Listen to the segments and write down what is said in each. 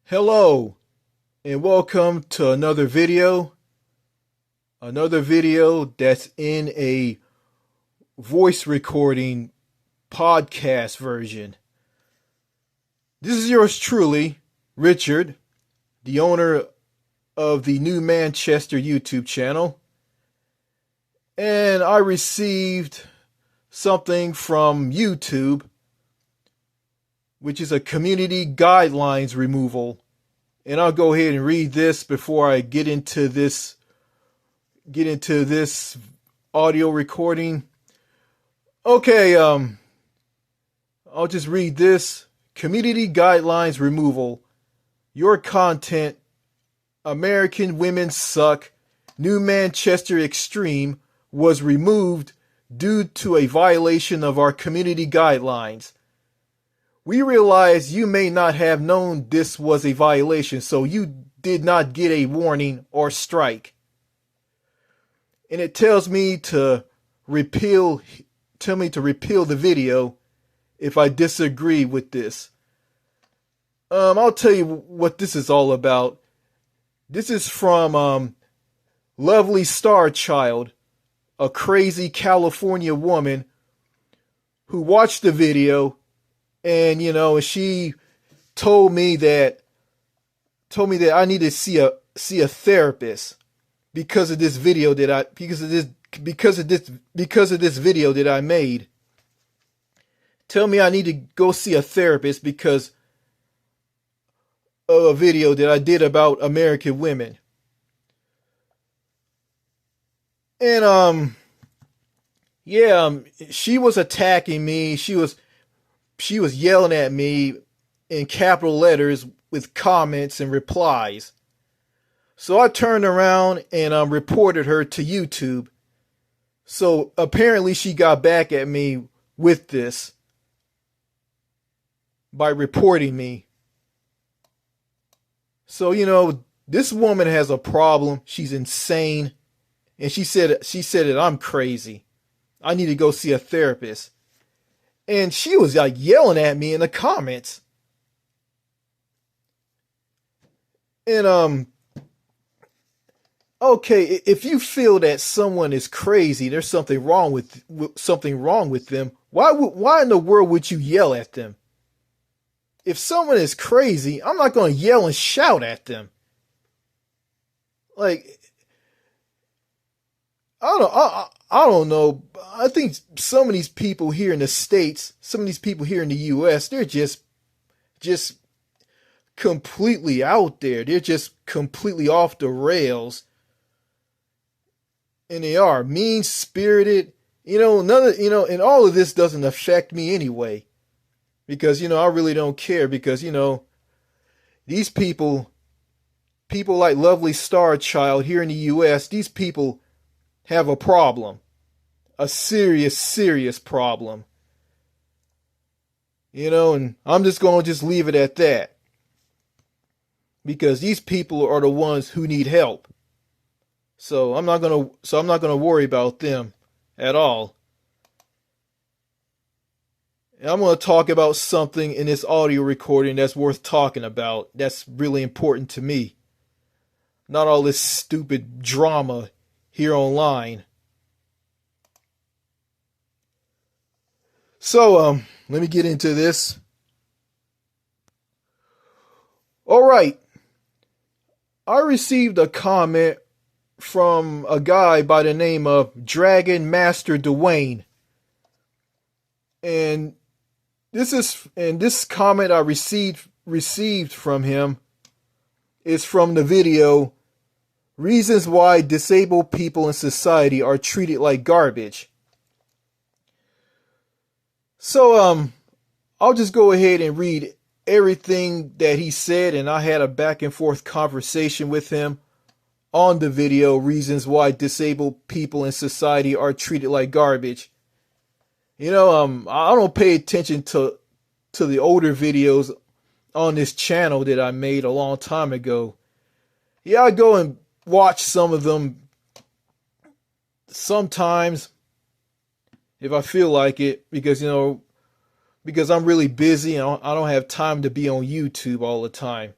Hello and welcome to another video. Another video that's in a voice recording podcast version. This is yours truly, Richard, the owner of the New Manchester YouTube channel. And I received something from YouTube, which is a community guidelines removal. And I'll go ahead and read this before I get into this audio recording. Okay, I'll just read this. Community guidelines removal. Your content, American Women Suck, New Manchester Extreme, was removed due to a violation of our community guidelines. We realize you may not have known this was a violation, so you did not get a warning or strike. And it tells me to repeal the video if I disagree with this. I'll tell you what this is all about. This is from Lovely Star Child, a crazy California woman who watched the video. And she told me that I need to see a therapist because of this video that I made. Tell me I need to go see a therapist because of a video that I did about American women. And she was attacking me. She was yelling at me in capital letters with comments and replies. So I turned around and reported her to YouTube. So apparently she got back at me with this by reporting me. So, this woman has a problem. She's insane. And she said that I'm crazy. I need to go see a therapist. And she was like yelling at me in the comments. And okay, if you feel that someone is crazy, there's something wrong with them. Why in the world would you yell at them? If someone is crazy, I'm not going to yell and shout at them. Like, I don't know. I think some of these people here in the States, some of these people here in the US, they're just completely out there. They're just completely off the rails. And they are mean-spirited. And all of this doesn't affect me anyway. Because, I really don't care. Because, these people like Lovely Star Child here in the US, these people have a problem. A serious problem. And I'm just going to leave it at that. Because these people are the ones who need help. So I'm not going to worry about them at all. And I'm going to talk about something in this audio recording that's worth talking about. That's really important to me. Not all this stupid drama here online. So, let me get into this. All right. I received a comment from a guy by the name of Dragon Master Dwayne. And this comment I received from him is from the video Reasons Why Disabled People in Society Are Treated Like Garbage. So, I'll just go ahead and read everything that he said, and I had a back and forth conversation with him on the video, Reasons Why Disabled People in Society Are Treated Like Garbage. I don't pay attention to the older videos on this channel that I made a long time ago. Yeah, I go and watch some of them sometimes if I feel like it, because I'm really busy and I don't have time to be on YouTube all the time.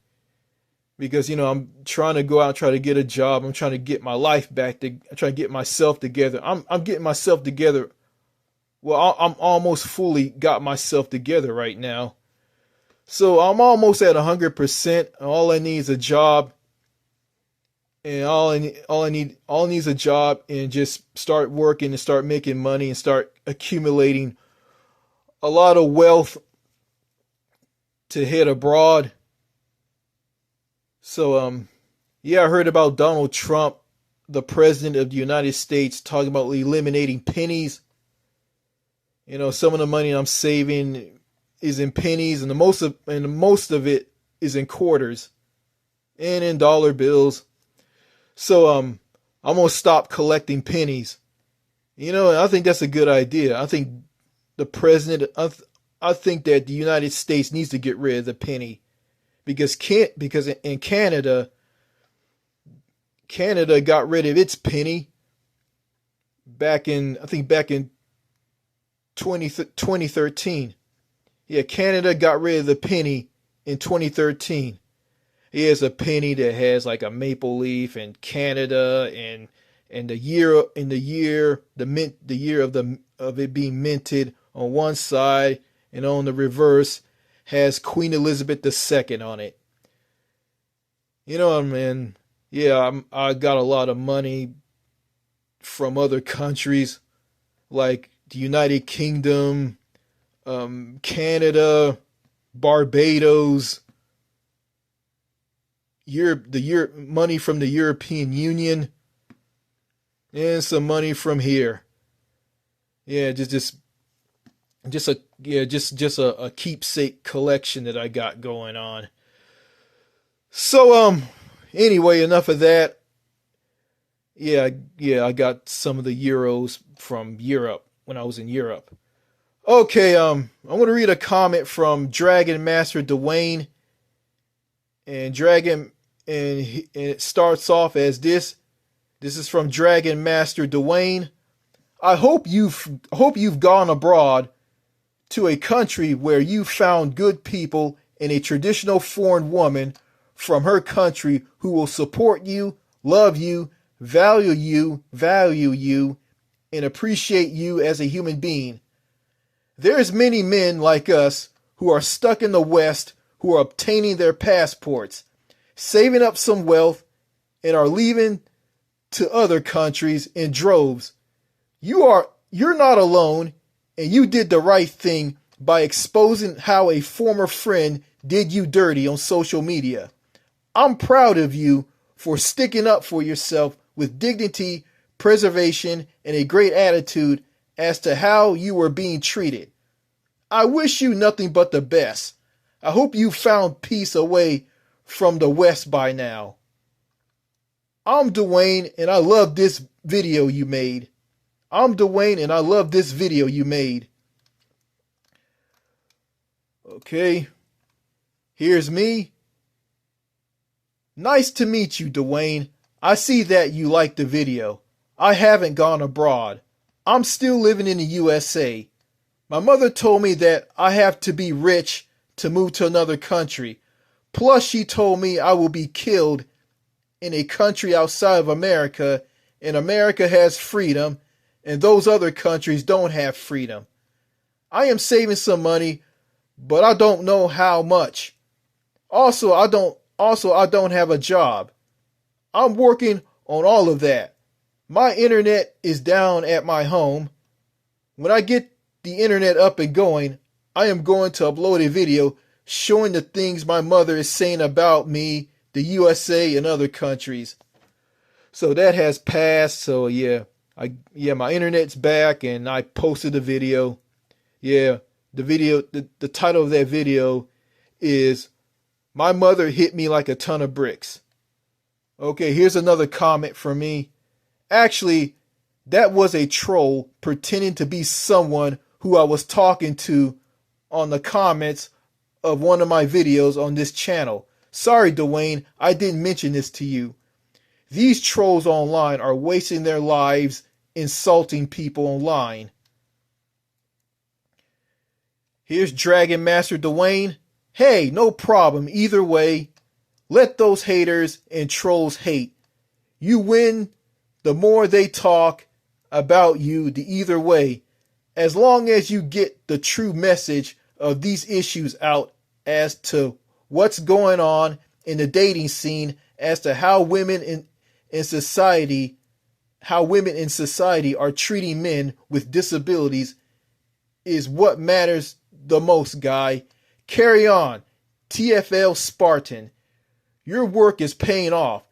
because I'm trying to go out and try to get a job. I'm trying to get my life back. I'm trying to get myself together. I'm getting myself together. Well, I'm almost fully got myself together right now. So I'm almost at 100%. All I need is a job, and all I need is a job, and just start working and start making money and start accumulating a lot of wealth to head abroad. So yeah, I heard about Donald Trump, the president of the United States, talking about eliminating pennies. Some of the money I'm saving is in pennies, and the most of it is in quarters and in dollar bills. So I'm gonna stop collecting pennies. I think that's a good idea. I think the president, I think that the United States needs to get rid of the penny, because in Canada got rid of its penny back in 2013. Yeah, Canada got rid of the penny in 2013. Here's a penny that has like a maple leaf in Canada, and the year of it being minted on one side, and on the reverse has Queen Elizabeth II on it. I mean, yeah, I got a lot of money from other countries like the United Kingdom, Canada, Barbados, money from the European Union, and some money from here. Yeah, just a keepsake collection that I got going on. So anyway, enough of that. Yeah, I got some of the euros from Europe when I was in Europe. Okay, I'm gonna read a comment from Dragon Master Dwayne, and it starts off as this. This is from Dragon Master Dwayne. I hope you've gone abroad to a country where you found good people and a traditional foreign woman from her country who will support you, love you, value you, and appreciate you as a human being. There's many men like us who are stuck in the West, who are obtaining their passports, saving up some wealth, and are leaving to other countries in droves. You're not alone, and you did the right thing by exposing how a former friend did you dirty on social media. I'm proud of you for sticking up for yourself with dignity, preservation, and a great attitude as to how you were being treated. I wish you nothing but the best. I hope you found peace away from the West by now. I'm Dwayne, and I love this video you made. Okay, here's me. Nice to meet you, Dwayne. I see that you liked the video. I haven't gone abroad. I'm still living in the USA. My mother told me that I have to be rich to move to another country. Plus, she told me I will be killed in a country outside of America, and America has freedom, and those other countries don't have freedom. I am saving some money, but I don't know how much. Also, I don't have a job. I'm working on all of that. My internet is down at my home. When I get the internet up and going, I am going to upload a video showing the things my mother is saying about me, the USA, and other countries. So that has passed. So yeah, my internet's back, and I posted the video. Yeah, the title of that video is "My Mother Hit Me Like a Ton of Bricks." Okay, here's another comment from me. Actually, that was a troll pretending to be someone who I was talking to on the comments of one of my videos on this channel. Sorry, Dwayne, I didn't mention this to you. These trolls online are wasting their lives insulting people online. Here's Dragon Master Dwayne. Hey, no problem either way. Let those haters and trolls hate. You win the more they talk about you the either way. As long as you get the true message of these issues out as to what's going on in the dating scene, as to how women in society are treating men with disabilities, is what matters the most, guy. Carry on. TFL Spartan. Your work is paying off.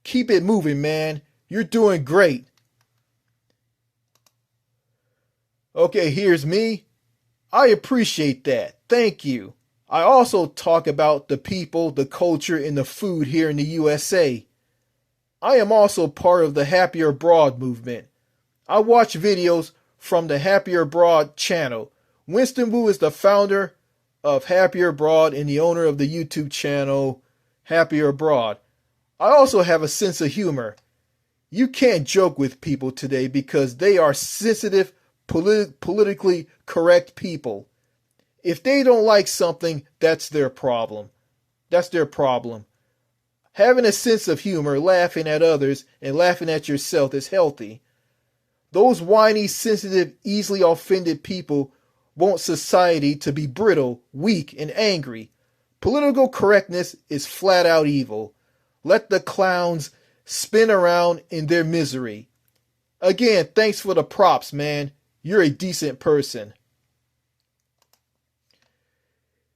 Keep it moving, man. You're doing great. Okay, here's me. I appreciate that. Thank you. I also talk about the people, the culture, and the food here in the USA. I am also part of the Happier Abroad movement. I watch videos from the Happier Abroad channel. Winston Wu is the founder of Happier Abroad and the owner of the YouTube channel Happier Abroad. I also have a sense of humor. You can't joke with people today because they are sensitive, politically correct people. If they don't like something, that's their problem. That's their problem. Having a sense of humor, laughing at others, and laughing at yourself is healthy. Those whiny, sensitive, easily offended people want society to be brittle, weak, and angry. Political correctness is flat out evil. Let the clowns spin around in their misery. Again, thanks for the props, man. You're a decent person.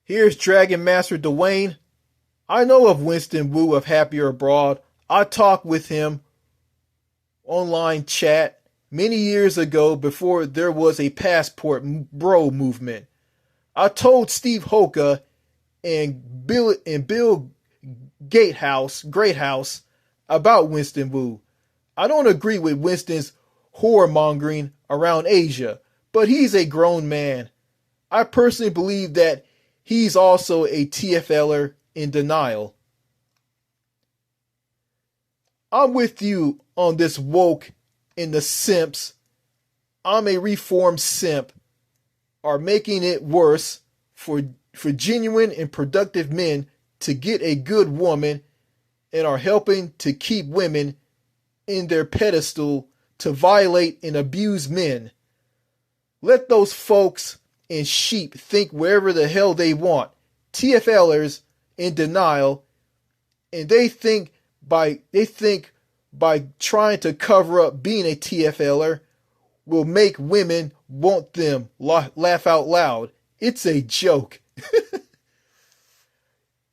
Here's Dragon Master Dwayne. I know of Winston Wu of Happier Abroad. I talked with him online chat many years ago before there was a passport bro movement. I told Steve Hoka and Bill Greathouse about Winston Wu. I don't agree with Winston's whoremongering around Asia, but he's a grown man. I personally believe that he's also a TFLer in denial. I'm with you on this woke and the simps. I'm a reformed simp are making it worse for genuine and productive men to get a good woman and are helping to keep women in their pedestal to violate and abuse men. Let those folks and sheep think wherever the hell they want. TFLers in denial, and they think by trying to cover up being a TFLer will make women want them. Laugh out loud. It's a joke.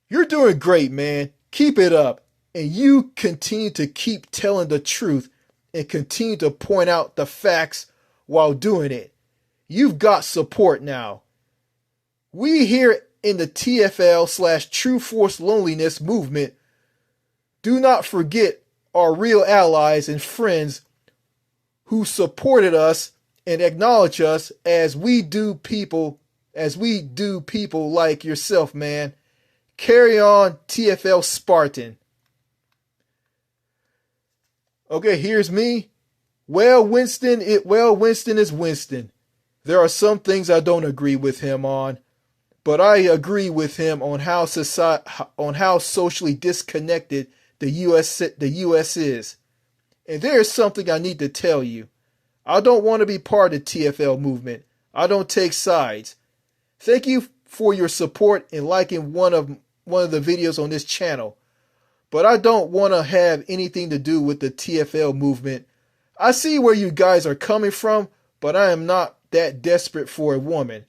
You're doing great, man. Keep it up. And you continue to keep telling the truth and continue to point out the facts while doing it. You've got support now. We here in the TFL/True Force Loneliness movement do not forget our real allies and friends who supported us and acknowledge us as we do people like yourself, man. Carry on, TFL Spartan. Okay, here's me. Well, Winston is Winston. There are some things I don't agree with him on, but I agree with him on how socially disconnected the US is. And there is something I need to tell you. I don't want to be part of the TFL movement. I don't take sides. Thank you for your support and liking one of the videos on this channel. But I don't want to have anything to do with the TFL movement. I see where you guys are coming from, but I am not that desperate for a woman.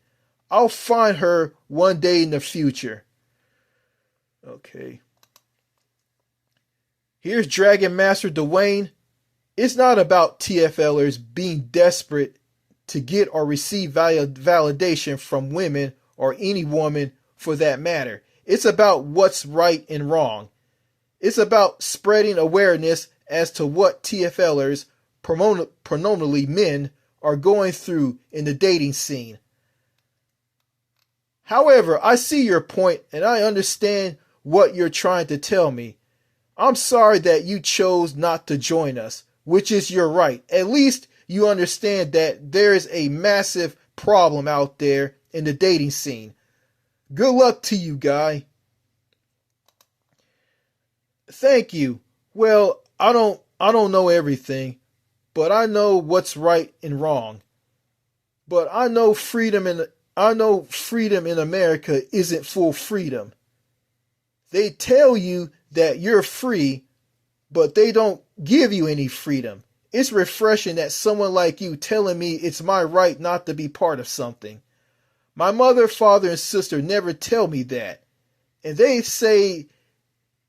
I'll find her one day in the future. Okay. Here's Dragon Master Dwayne. It's not about TFLers being desperate to get or receive validation from women or any woman for that matter. It's about what's right and wrong. It's about spreading awareness as to what TFLers, predominantly men, are going through in the dating scene. However, I see your point and I understand what you're trying to tell me. I'm sorry that you chose not to join us, which is your right. At least you understand that there is a massive problem out there in the dating scene. Good luck to you, guy. Thank you. Well, I don't know everything, but I know what's right and wrong. But I know freedom in America isn't full freedom. They tell you that you're free, but they don't give you any freedom. It's refreshing that someone like you telling me it's my right not to be part of something. My mother, father, and sister never tell me that. And they say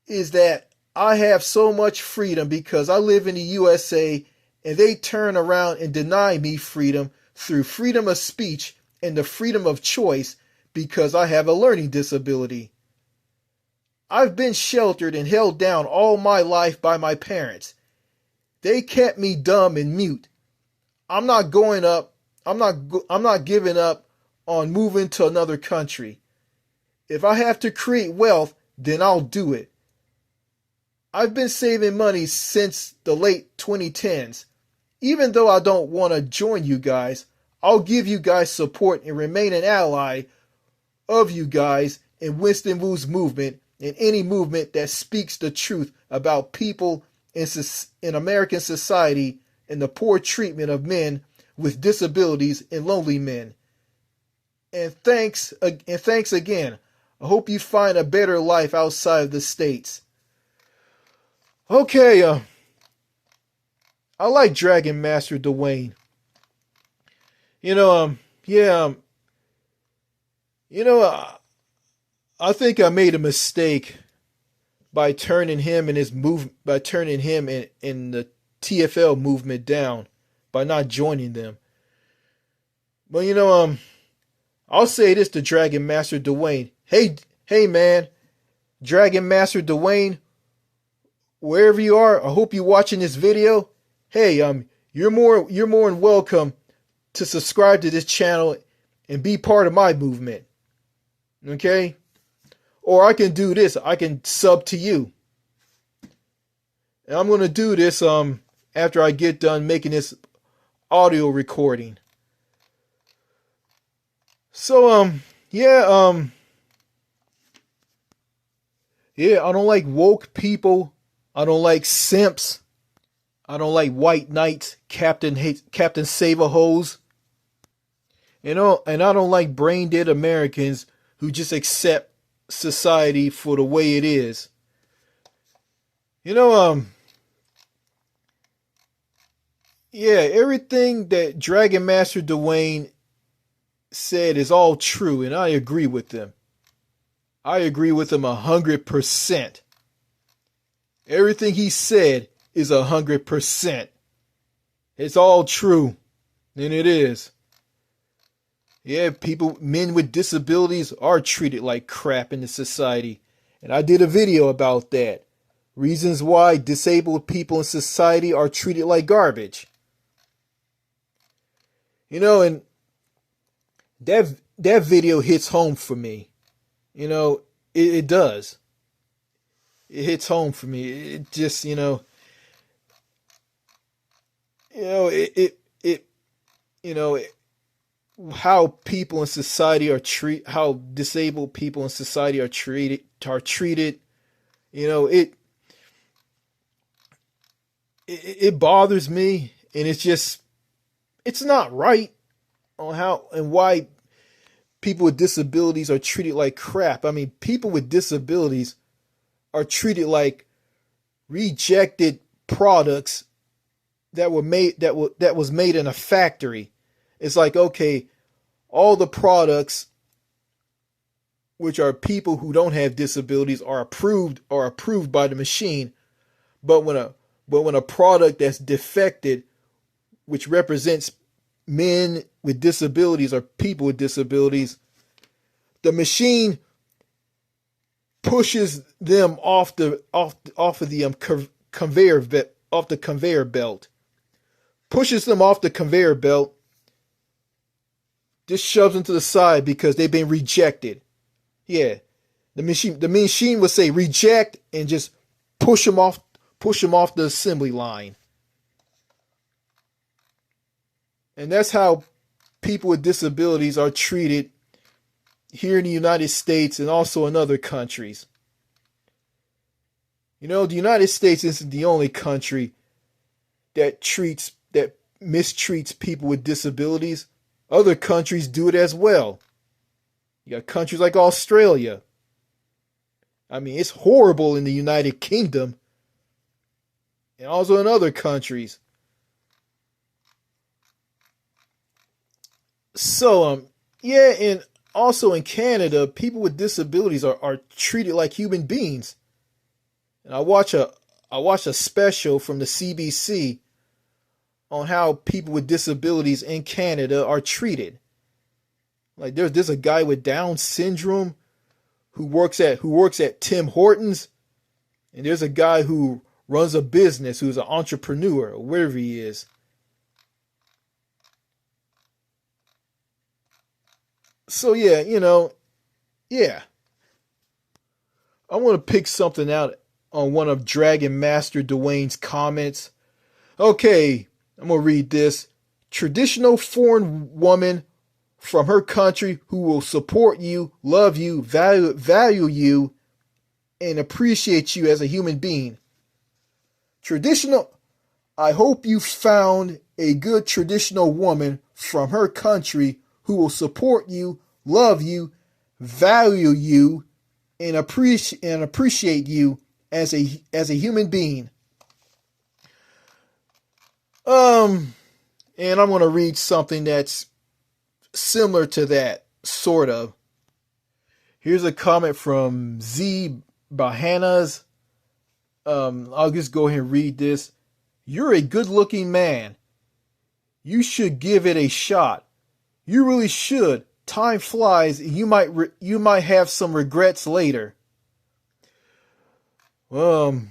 is that I have so much freedom because I live in the USA, and they turn around and deny me freedom through freedom of speech and the freedom of choice because I have a learning disability. I've been sheltered and held down all my life by my parents. They kept me dumb and mute. I'm not going up. I'm not giving up on moving to another country. If I have to create wealth, then I'll do it. I've been saving money since the late 2010s. Even though I don't want to join you guys, I'll give you guys support and remain an ally of you guys in Winston Wu's movement and any movement that speaks the truth about people in American society and the poor treatment of men with disabilities and lonely men. And thanks again. I hope you find a better life outside of the States. Okay, I like Dragon Master Dwayne. You know, yeah, I think I made a mistake by turning him and in the TFL movement down by not joining them. But I'll say this to Dragon Master Dwayne. Hey man, Dragon Master Dwayne, wherever you are, I hope you're watching this video. Hey, you're more than welcome to subscribe to this channel and be part of my movement. Okay? Or I can do this. I can sub to you. And I'm going to do this after I get done making this audio recording. So yeah, I don't like woke people. I don't like simps. I don't like white knights, Captain Save-A-Hoes. And I don't like brain dead Americans who just accept society for the way it is. Yeah, everything that Dragon Master Dwayne said is all true, and I agree with them. I agree with him 100%. Everything he said is 100%. It's all true, and it is. Yeah, men with disabilities are treated like crap in the society, and I did a video about that. Reasons why disabled people in society are treated like garbage. And that video hits home for me. It does. It hits home for me. It just, how people in society how disabled people in society are treated. It bothers me, and it's not right on how and why people with disabilities are treated like crap. I mean, people with disabilities are treated like rejected products that was made in a factory. It's like, okay, all the products which are people who don't have disabilities are approved by the machine, but when a product that's defected, which represents men with disabilities or people with disabilities, the machine pushes them off the conveyor belt, pushes them off the conveyor belt, just shoves them to the side because they've been rejected. Yeah, the machine would say reject and just push them off the assembly line. And that's how people with disabilities are treated here in the United States and also in other countries. The United States isn't the only country that mistreats people with disabilities. Other countries do it as well. You got countries like Australia. I mean, it's horrible in the United Kingdom and also in other countries. So, yeah, and also in Canada, people with disabilities are treated like human beings. And I watch a special from the CBC on how people with disabilities in Canada are treated. Like there's a guy with Down syndrome who works at Tim Hortons, and there's a guy who runs a business who's an entrepreneur or whatever he is. So yeah, yeah. I want to pick something out on one of Dragon Master Dwayne's comments. Okay, I'm gonna read this. Traditional foreign woman from her country who will support you, love you, value you, and appreciate you as a human being. Traditional. I hope you found a good traditional woman from her country who will support you, love you, value you, and appreciate you as a human being. And I'm gonna read something that's similar to that, sort of. Here's a comment from Z Bahanas. I'll just go ahead and read this. You're a good-looking man. You should give it a shot. You really should. Time flies. You might have some regrets later. Well,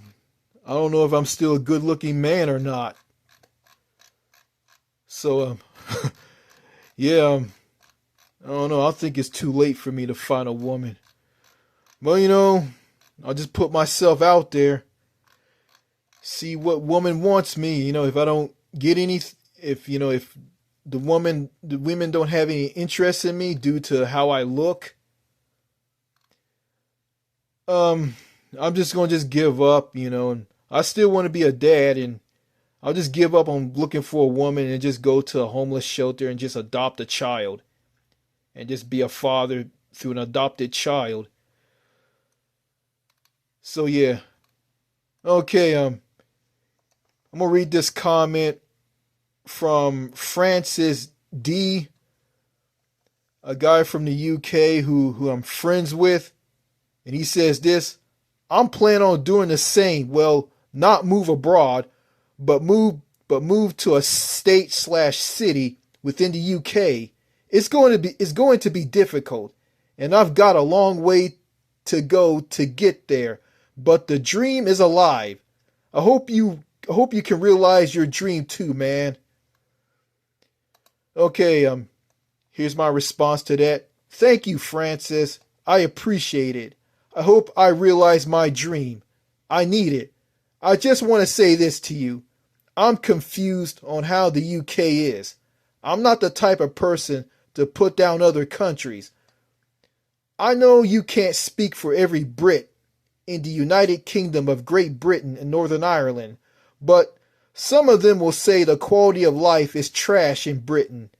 I don't know if I'm still a good-looking man or not. So, yeah, I don't know. I think it's too late for me to find a woman. Well, I'll just put myself out there. See what woman wants me. If I don't get any, if the women don't have any interest in me due to how I look, I'm just gonna give up, and I still want to be a dad, and I'll just give up on looking for a woman and just go to a homeless shelter and just adopt a child and just be a father through an adopted child. So yeah. Okay, I'm gonna read this comment from Francis D, a guy from the UK who I'm friends with, and he says this: I'm planning on doing the same. Well, not move abroad, but move to a state/city within the UK. It's going to be difficult, and I've got a long way to go to get there. But the dream is alive. I hope you can realize your dream too, man. Okay, here's my response to that. Thank you, Francis. I appreciate it. I hope I realize my dream. I need it. I just want to say this to you. I'm confused on how the UK is. I'm not the type of person to put down other countries. I know you can't speak for every Brit in the United Kingdom of Great Britain and Northern Ireland, but some of them will say the quality of life is trash in Britain.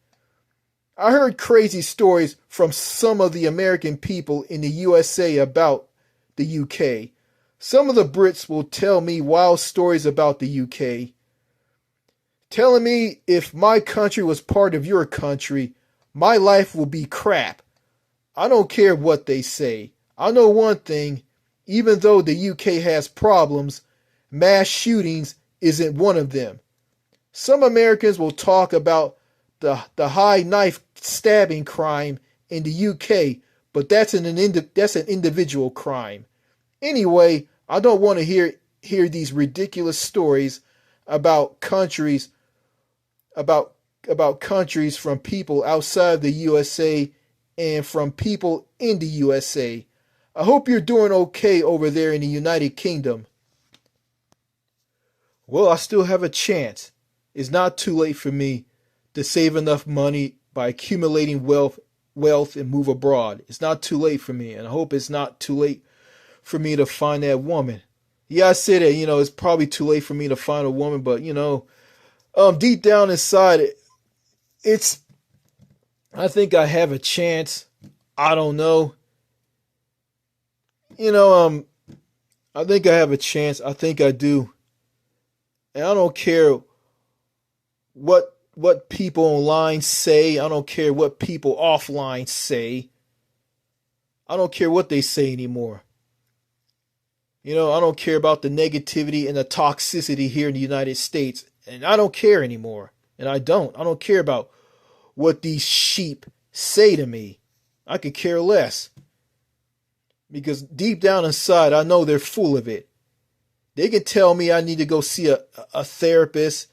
I heard crazy stories from some of the American people in the USA about the UK. Some of the Brits will tell me wild stories about the UK, telling me if my country was part of your country, my life will be crap. I don't care what they say. I know one thing. Even though the UK has problems, mass shootings isn't one of them. Some Americans will talk about the high knife stabbing crime in the UK, but that's an individual crime. Anyway, I don't want to hear these ridiculous stories about countries from people outside the USA and from people in the USA. I hope you're doing okay over there in the United Kingdom. Well, I still have a chance. It's not too late for me to save enough money by accumulating wealth and move abroad. It's not too late for me, and I hope it's not too late for me to find that woman. Yeah, I said that, it's probably too late for me to find a woman, but deep down inside, it's, I think I have a chance. I don't know. You know, I think I have a chance. I think I do. And I don't care what people online say. I don't care what people offline say. I don't care what they say anymore. I don't care about the negativity and the toxicity here in the United States. And I don't care anymore. And I don't care about what these sheep say to me. I could care less. Because deep down inside, I know they're full of it. They can tell me I need to go see a therapist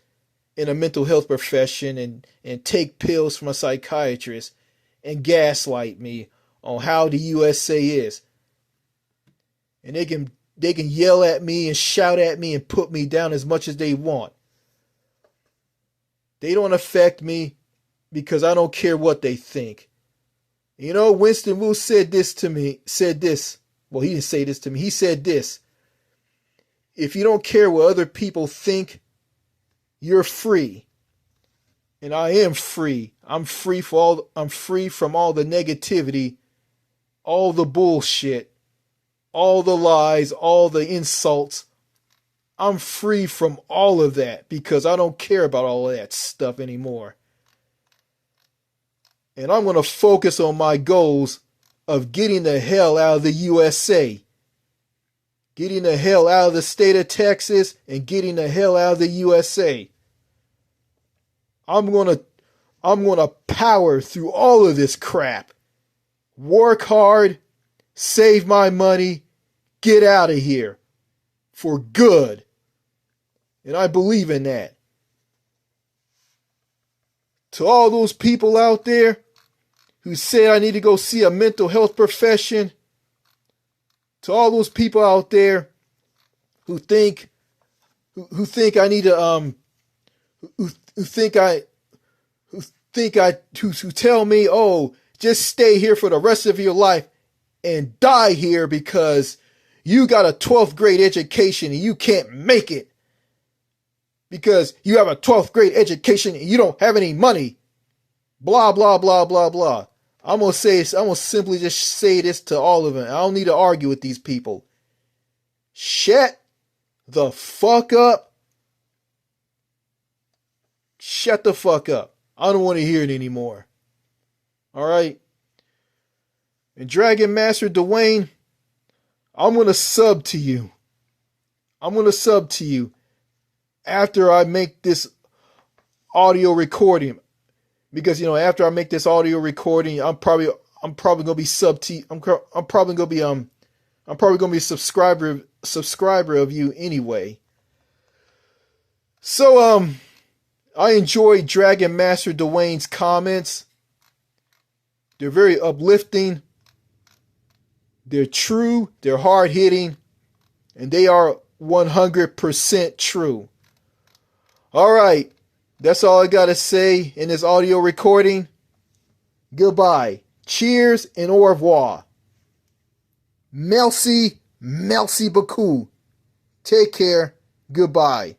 in a mental health profession and take pills from a psychiatrist and gaslight me on how the USA is. And they can yell at me and shout at me and put me down as much as they want. They don't affect me because I don't care what they think. Winston Wu said this to me, Well, he didn't say this to me. He said this. If you don't care what other people think, you're free. And I am free. I'm free from all the negativity, all the bullshit, all the lies, all the insults. I'm free from all of that because I don't care about all of that stuff anymore. And I'm going to focus on my goals of getting the hell out of the USA. Getting the hell out of the state of Texas and getting the hell out of the USA. I'm going to power through all of this crap. Work hard, save my money, get out of here for good. And I believe in that. To all those people out there who say I need to go see a mental health profession, to all those people out there who think I need to who tell me, oh, just stay here for the rest of your life and die here because you got a 12th grade education and you can't make it because you have a 12th grade education and you don't have any money. Blah, blah, blah, blah, blah. I'm going to simply just say this to all of them. I don't need to argue with these people. Shut the fuck up. Shut the fuck up. I don't want to hear it anymore. All right? And Dragon Master Dwayne, I'm going to sub to you. I'm going to sub to you after I make this audio recording. Because after I make this audio recording, I'm probably gonna be sub to. I'm probably gonna be a subscriber of you anyway. So I enjoyed Dragon Master Dwayne's comments. They're very uplifting. They're true. They're hard hitting, and they are 100% true. All right. That's all I got to say in this audio recording. Goodbye. Cheers and au revoir. Merci beaucoup. Take care. Goodbye.